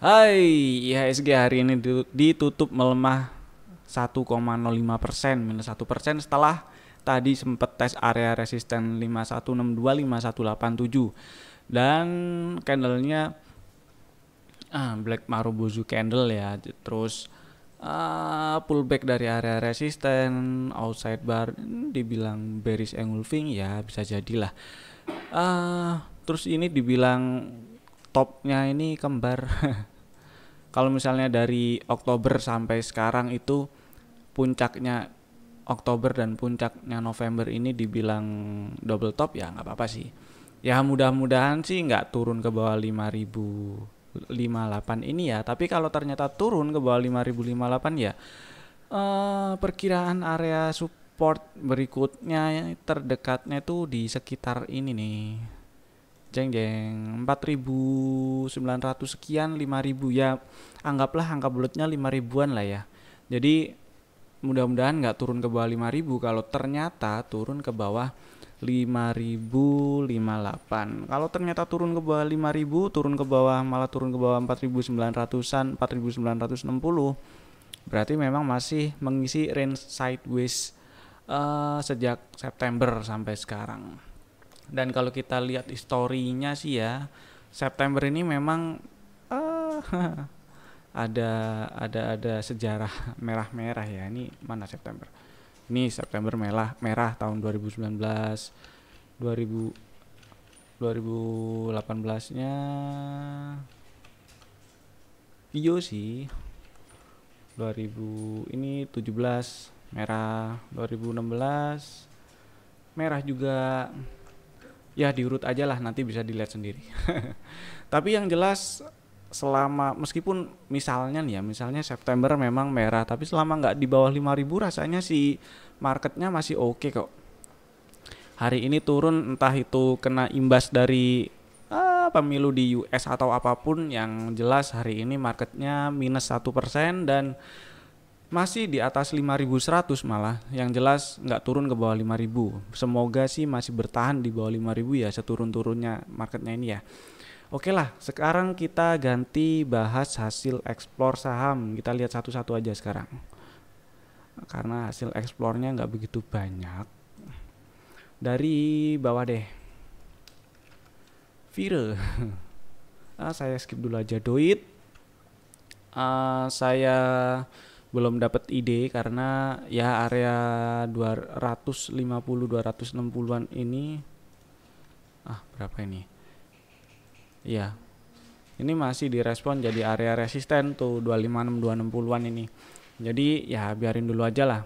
Hai, IHSG hari ini ditutup melemah 1,05%, minus 1% setelah tadi sempat tes area resisten 5162, 5187 dan candlenya Black Marubozu candle ya. Terus pullback dari area resisten, outside bar dibilang bearish engulfing ya bisa jadilah. Terus ini dibilang topnya ini kembar. Kalau misalnya dari Oktober sampai sekarang itu puncaknya Oktober dan puncaknya November ini dibilang double top ya nggak apa-apa sih. Ya mudah-mudahan sih nggak turun ke bawah 5058 ini ya. Tapi kalau ternyata turun ke bawah 5058 ya perkiraan area support berikutnya terdekatnya tuh di sekitar ini nih. Jeng jeng 4.900 sekian, 5.000 ya, anggaplah angka bulatnya 5.000-an lah ya. Jadi mudah-mudahan nggak turun ke bawah 5.000. Kalau ternyata turun ke bawah 5.058, kalau ternyata turun ke bawah 5.000, turun ke bawah, malah turun ke bawah 4.900-an, 4.960, berarti memang masih mengisi range sideways sejak September sampai sekarang. Dan kalau kita lihat historinya sih ya, September ini memang ada ada sejarah merah-merah ya. Ini mana September? Ini September merah merah tahun 2019, 2000 2018-nya hijau sih. 2000 ini 17 merah, 2016 merah juga. Ya diurut aja lah, nanti bisa dilihat sendiri. Tapi yang jelas selama meskipun misalnya nih ya, misalnya September memang merah, tapi selama nggak di bawah 5.000 rasanya si marketnya masih oke kok. Hari ini turun entah itu kena imbas dari pemilu di US atau apapun, yang jelas hari ini marketnya minus 1% dan masih di atas 5.100 malah. Yang jelas nggak turun ke bawah 5.000. Semoga sih masih bertahan di bawah 5.000 ya, seturun-turunnya marketnya ini ya. Oke lah, sekarang kita ganti bahas hasil eksplor saham. Kita lihat satu-satu aja sekarang, karena hasil eksplornya nggak begitu banyak. Dari bawah deh, Vire. Saya skip dulu aja. Doit, saya belum dapat ide karena ya area 250 260-an ini berapa ini? Iya. Ini masih direspon jadi area resisten tuh 256 260-an ini. Jadi ya biarin dulu aja lah.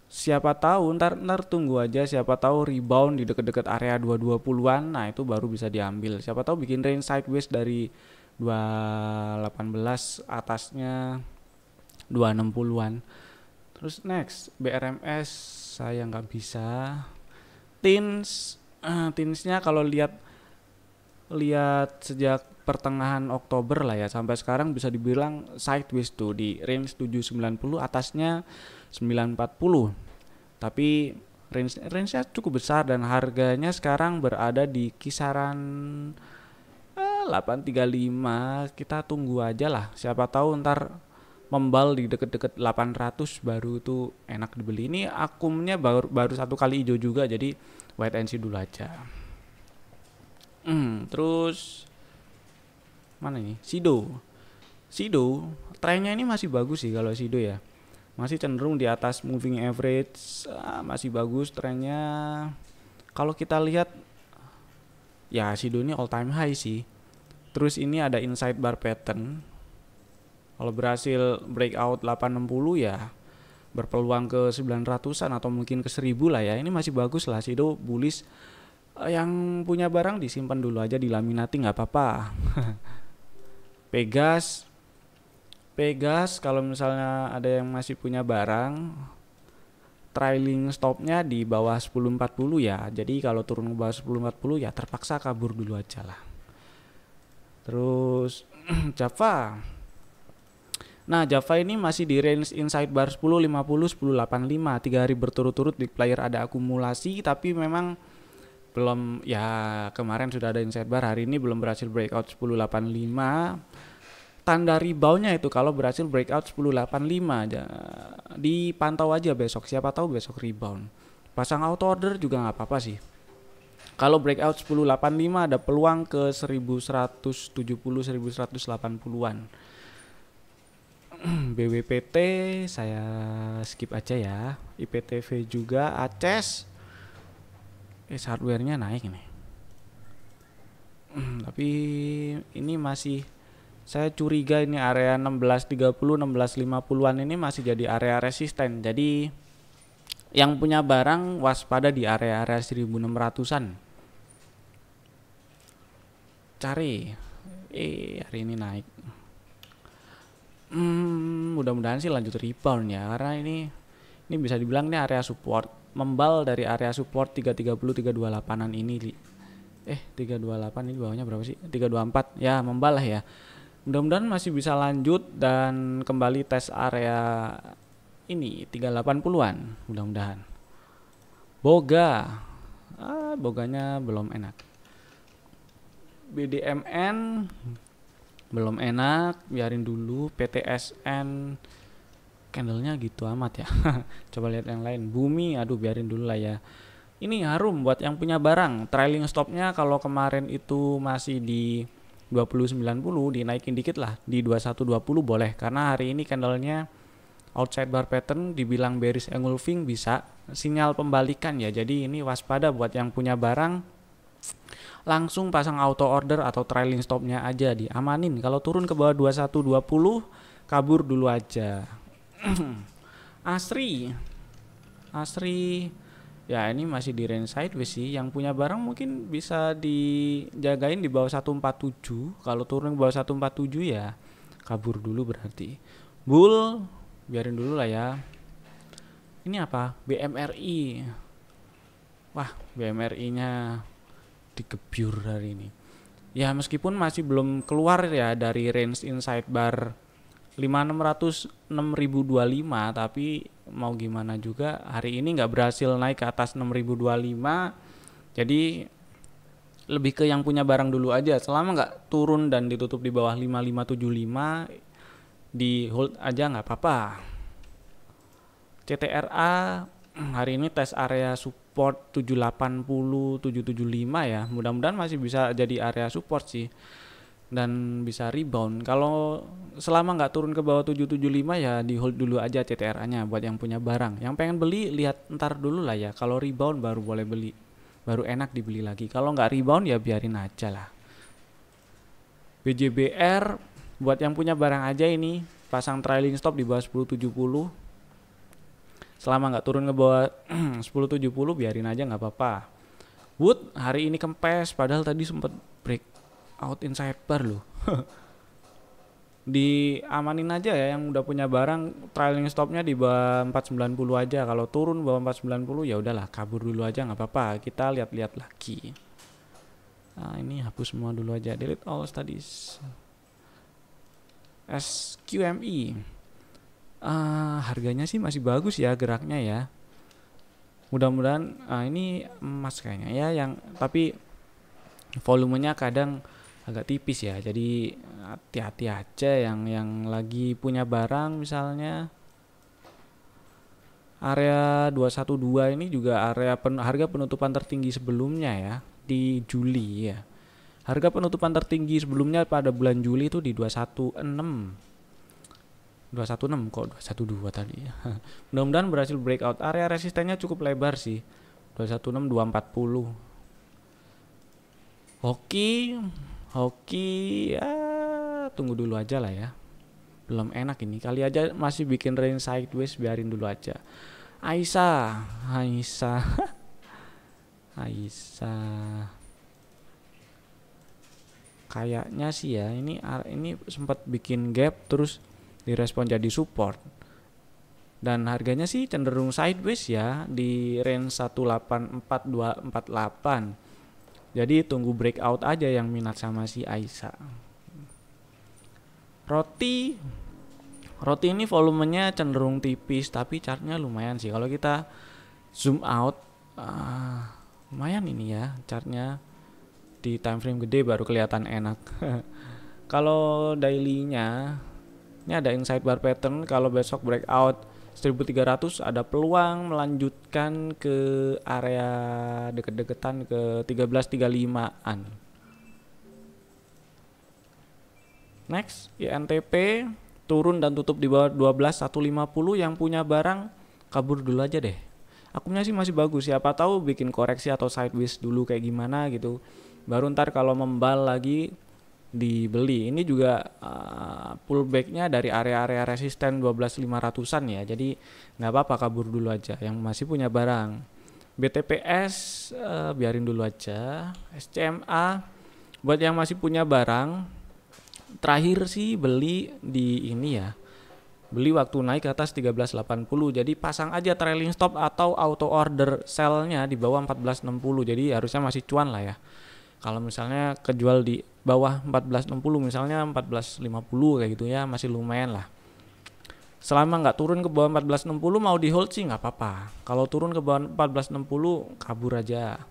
Siapa tahu ntar tunggu aja, siapa tahu rebound di deket-deket area 220-an. Nah, itu baru bisa diambil. Siapa tahu bikin range sideways dari 218 atasnya 260-an. Terus next BRMS saya nggak bisa. Tinsnya kalau lihat sejak pertengahan Oktober lah ya sampai sekarang bisa dibilang sideways tuh di range 790, atasnya 940. Tapi range-nya cukup besar dan harganya sekarang berada di kisaran 835. Kita tunggu aja lah, siapa tahu ntar membal di deket-deket 800 baru itu enak dibeli. Ini akumnya baru satu kali hijau juga, jadi wait and see dulu aja. Terus mana nih? Sido trennya ini masih bagus sih kalau Sido ya. Masih cenderung di atas moving average, masih bagus trennya. Kalau kita lihat ya Sido ini all time high sih. Terus ini ada inside bar pattern. Kalau berhasil breakout 860 ya berpeluang ke 900-an atau mungkin ke 1000 lah ya. Ini masih bagus lah, Sido bullish. Yang punya barang disimpan dulu aja, dilaminati nggak apa-apa. Pegas kalau misalnya ada yang masih punya barang, trailing stopnya di bawah 1040 ya. Jadi kalau turun ke bawah 1040 ya terpaksa kabur dulu aja lah. Terus Java. Nah, Java ini masih di range inside bar 10.50, 10.85. 3 hari berturut-turut big player ada akumulasi, tapi memang belum ya, kemarin sudah ada inside bar, hari ini belum berhasil breakout 10.85. tanda reboundnya itu kalau berhasil breakout 1085 aja. Dipantau aja besok, siapa tahu besok rebound. Pasang auto order juga nggak apa-apa sih. Kalau breakout 1085 ada peluang ke 1170 1180-an. BWPT saya skip aja ya. IPTV juga, ACES hardware-nya naik nih. Tapi ini masih, saya curiga ini area 1630 1650-an ini masih jadi area resisten. Jadi yang punya barang waspada di area-area 1600-an. Cari hari ini naik. Mudah-mudahan sih lanjut rebound ya, karena ini bisa dibilang ini area support, membal dari area support 330 328-an ini. 328 ini bawahnya berapa sih? 324 ya, membal lah ya. Mudah-mudahan masih bisa lanjut dan kembali tes area ini 380-an mudah-mudahan. Boganya belum enak. BDMN belum enak, biarin dulu. PTSN candlenya gitu amat ya. Coba lihat yang lain. Bumi, biarin dulu lah ya. Ini Harum buat yang punya barang. Trailing stopnya kalau kemarin itu masih di 2090, dinaikin dikit lah di 2120 boleh, karena hari ini candlenya outside bar pattern, dibilang bearish engulfing bisa, sinyal pembalikan ya. Jadi ini waspada buat yang punya barang. Langsung pasang auto order atau trailing stopnya aja, diamanin. Kalau turun ke bawah 2120 kabur dulu aja. Asri ya ini masih di range sideways sih. Yang punya barang mungkin bisa dijagain di bawah 147. Kalau turun ke bawah 147 ya kabur dulu berarti. Bull biarin dulu lah ya. Ini apa? BMRI. Wah, BMRI nya dikebyur hari ini. Ya meskipun masih belum keluar ya dari range inside bar 5600 6025, tapi mau gimana juga hari ini nggak berhasil naik ke atas 6025. Jadi lebih ke yang punya barang dulu aja. Selama nggak turun dan ditutup di bawah 5575, di hold aja nggak apa-apa. CTRA hari ini tes area support 780 775 ya. Mudah-mudahan masih bisa jadi area support sih dan bisa rebound. Kalau selama nggak turun ke bawah 775 ya di hold dulu aja CTRA-nya buat yang punya barang. Yang pengen beli lihat ntar dulu lah ya. Kalau rebound baru boleh beli, baru enak dibeli lagi. Kalau nggak rebound ya biarin aja lah. BJBR buat yang punya barang aja ini pasang trailing stop di bawah 1070. Selama nggak turun ke bawah 1070 biarin aja nggak apa-apa. Wood hari ini kempes, padahal tadi sempat break out inside bar loh. Diamanin aja ya yang udah punya barang, trailing stopnya di bawah 490 aja. Kalau turun bawah 490 ya udahlah kabur dulu aja nggak apa-apa. Kita lihat-lihat lagi. Nah ini hapus semua dulu aja, delete all studies. SQME harganya sih masih bagus ya geraknya ya. Mudah-mudahan ini emas kayaknya ya, yang tapi volumenya kadang agak tipis ya. Jadi hati-hati aja yang lagi punya barang. Misalnya area 212 ini juga area harga penutupan tertinggi sebelumnya ya di Juli ya. Harga penutupan tertinggi sebelumnya pada bulan Juli itu di 216 kok 212 tadi ya. Mudah-mudahan berhasil breakout. Area resistennya cukup lebar sih, 216 240. Hoki ya tunggu dulu aja lah ya, belum enak ini. Kali aja masih bikin range sideways, biarin dulu aja. Aisyah kayaknya sih ya ini sempat bikin gap terus direspon jadi support, dan harganya sih cenderung sideways ya di range 184248. Jadi tunggu breakout aja yang minat sama si Aisyah. Roti ini volumenya cenderung tipis tapi chartnya lumayan sih. Kalau kita zoom out lumayan ini ya chartnya, di time frame gede baru kelihatan enak. Kalau daily-nya ini ada inside bar pattern, kalau besok breakout 1300 ada peluang melanjutkan ke area deket-deketan ke 1335-an. Next, INTP turun dan tutup di bawah 12.150. Yang punya barang kabur dulu aja deh. Akumnya sih masih bagus, siapa tahu bikin koreksi atau sideways dulu kayak gimana gitu. Baru ntar kalau membal lagi dibeli. Ini juga pullbacknya dari area-area resisten 12.500an ya. Jadi nggak apa-apa kabur dulu aja yang masih punya barang. BTPS biarin dulu aja. SCMA buat yang masih punya barang, terakhir sih beli di ini ya. Beli waktu naik ke atas 13.80. Jadi pasang aja trailing stop atau auto order sell-nya di bawah 14.60. Jadi harusnya masih cuan lah ya. Kalau misalnya kejual di bawah 14.60, misalnya 14.50 kayak gitu ya, masih lumayan lah. Selama nggak turun ke bawah 14.60 mau di hold sih nggak apa-apa. Kalau turun ke bawah 14.60 kabur aja.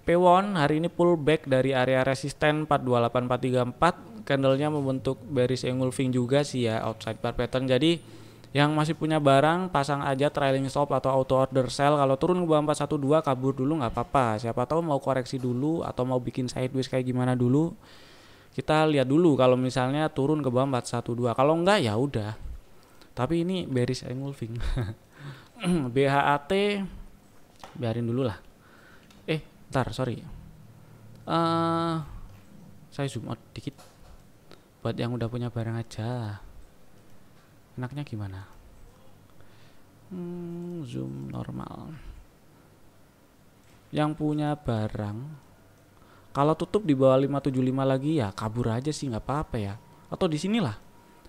P1 hari ini pullback dari area resisten 428434, candlenya membentuk bearish engulfing juga sih ya, outside bar pattern. Jadi yang masih punya barang pasang aja trailing stop atau auto order sell. Kalau turun ke bawah 412 kabur dulu nggak apa-apa. Siapa tahu mau koreksi dulu atau mau bikin sideways kayak gimana dulu. Kita lihat dulu kalau misalnya turun ke bawah 412. Kalau enggak ya udah. Tapi ini bearish engulfing. BHAT biarin dulu lah. Ntar sorry. Saya zoom out dikit. Buat yang udah punya barang aja. Enaknya gimana? Zoom normal. Yang punya barang, kalau tutup di bawah 575 lagi ya kabur aja sih nggak apa-apa ya. Atau di sinilah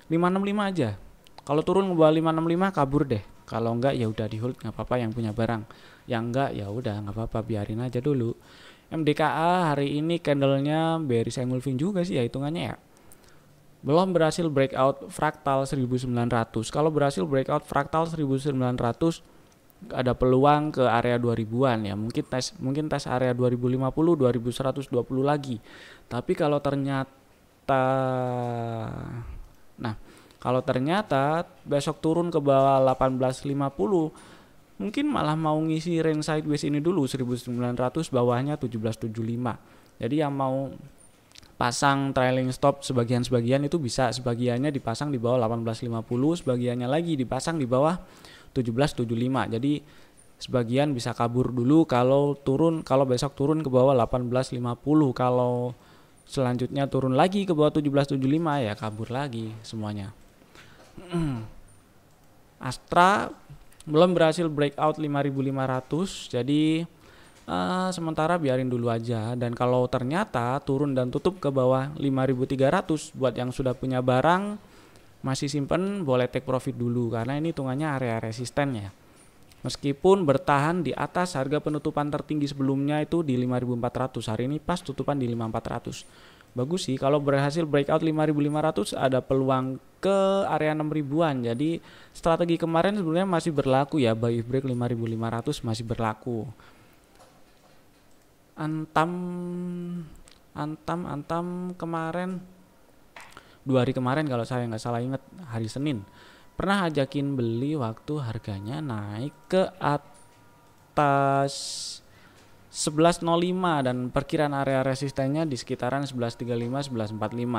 565 aja. Kalau turun ke bawah 565 kabur deh. Kalau enggak ya udah di hold nggak apa-apa yang punya barang. Yang enggak ya udah nggak apa-apa biarin aja dulu. MDKA hari ini candlenya bearish engulfing juga sih ya hitungannya ya. Belum berhasil breakout fraktal 1900. Kalau berhasil breakout fraktal 1900 ada peluang ke area 2000-an ya. Mungkin tes area 2050, 2120 lagi. Tapi kalau ternyata besok turun ke bawah 1850, mungkin malah mau ngisi range sideways ini dulu 1900, bawahnya 1775. Jadi yang mau pasang trailing stop sebagian-sebagian itu bisa, sebagiannya dipasang di bawah 1850, sebagiannya lagi dipasang di bawah 1775. Jadi sebagian bisa kabur dulu kalau besok turun ke bawah 1850. Kalau selanjutnya turun lagi ke bawah 1775 ya kabur lagi semuanya. Astra belum berhasil breakout 5500, jadi sementara biarin dulu aja. Dan kalau ternyata turun dan tutup ke bawah 5300, buat yang sudah punya barang masih simpen boleh take profit dulu karena ini hitungannya area resistennya. Meskipun bertahan di atas harga penutupan tertinggi sebelumnya itu di 5400, hari ini pas tutupan di 5400. Bagus sih kalau berhasil breakout 5500 ada peluang ke area 6000-an. Jadi strategi kemarin sebenarnya masih berlaku ya, buy break 5500 masih berlaku. Antam kemarin 2 hari kemarin kalau saya nggak salah ingat, hari Senin pernah ajakin beli waktu harganya naik ke atas 11.05 dan perkiraan area resistennya di sekitaran 11.35 11.45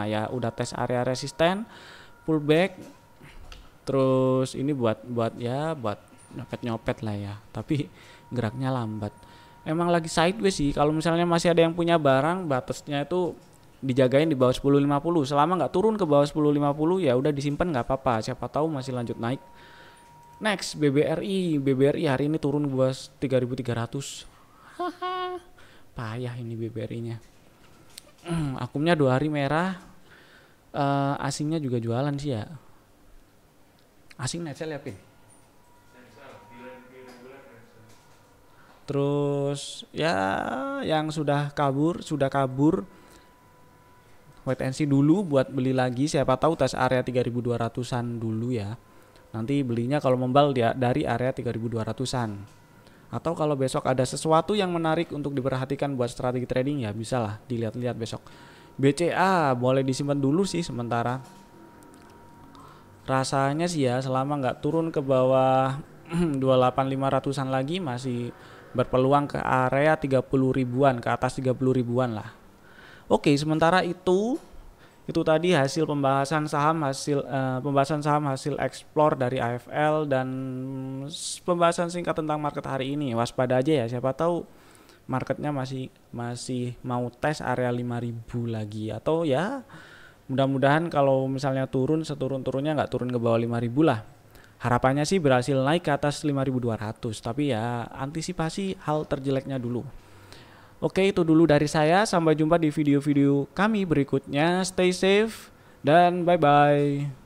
ya. Udah tes area resisten, pullback, terus ini buat nyopet lah ya, tapi geraknya lambat. Emang lagi sideways sih. Kalau misalnya masih ada yang punya barang, batasnya itu dijagain di bawah 10.50. Selama nggak turun ke bawah 10.50 ya udah disimpan nggak apa-apa. Siapa tahu masih lanjut naik. Next BBRI hari ini turun ke bawah 3.300. Payah ini BBRI-nya. Akumnya 2 hari merah. Asingnya juga jualan sih ya. Asing net sell ya Pin. Terus ya yang sudah kabur wait and see dulu buat beli lagi, siapa tahu tes area 3200-an dulu ya. Nanti belinya kalau membal dari area 3200-an. Atau kalau besok ada sesuatu yang menarik untuk diperhatikan buat strategi trading ya bisa lah dilihat-lihat besok. BCA boleh disimpan dulu sih sementara. Rasanya sih ya selama nggak turun ke bawah 28500-an lagi masih berpeluang ke area 30 ribuan, ke atas 30 ribuan lah. Oke, sementara itu tadi hasil pembahasan saham hasil explore dari AFL dan pembahasan singkat tentang market hari ini. Waspada aja ya, siapa tahu marketnya masih mau tes area 5000 lagi, atau ya mudah-mudahan kalau misalnya turun seturun-turunnya nggak turun ke bawah 5000 lah. Harapannya sih berhasil naik ke atas 5200, tapi ya antisipasi hal terjeleknya dulu. Oke, itu dulu dari saya. Sampai jumpa di video-video kami berikutnya. Stay safe dan bye-bye.